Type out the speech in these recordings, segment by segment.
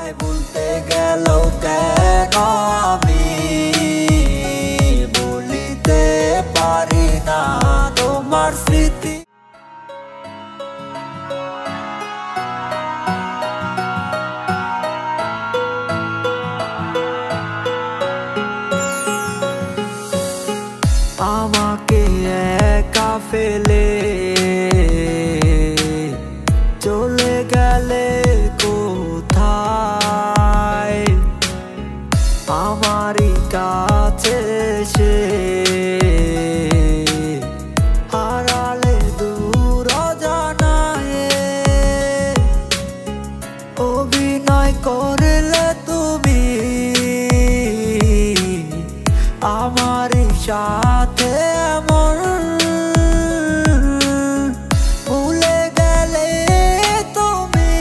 তোমায় ভুলতে গেলেও কেন আমি ভুলিতে পারি না তোমার স্মৃতি। আমাকে একা ফেলে চলে গেলে কোথায়, আমারই কাছে সে হারালে দূর জানায়। অভিনয় করলে তুমি আমারই সাথে এমন, ভুলে গেলে তুমি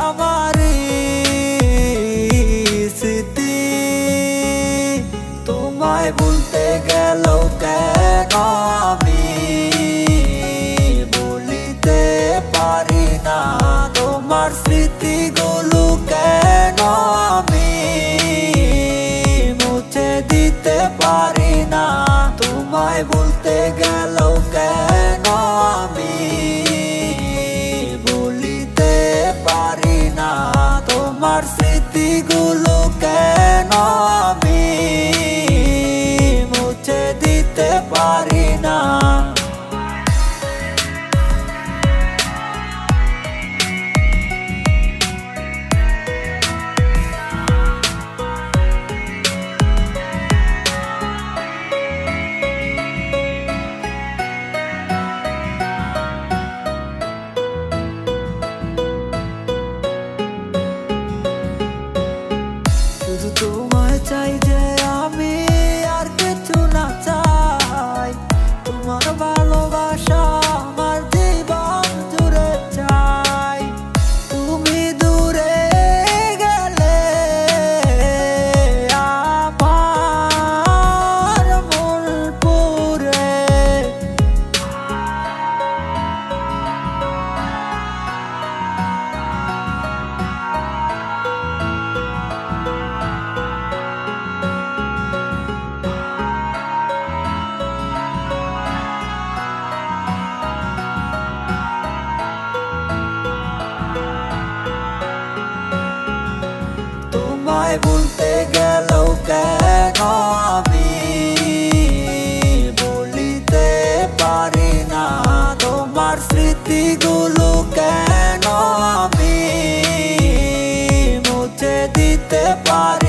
আমারই স্মৃতি। তোমায় ভুলতে গেলেও কেন আমি ভুলিতে পারি না তোমার স্মৃতিগুলো, কেন আমি মুছে দিতে পারি না। তোমায় ভুলতে গেলেও কেন আমি ভুলিতে পারি না তোমার স্মৃতিগুলো, কেন আমি মুছে দিতে পারি না। শুধু তোমায় চাই যে আমি, আর কিছু না চাই। তোমার ভালোবাসা আমার জীবন জুড়ে চাই। তুমি দূরে গেলে আমার মন পুরে। তোমায় ভুলতে গেলেও কেন আমি ভুলিতে পারি না তোমার স্মৃতিগুলো, কেন আমি মুছে দিতে পারি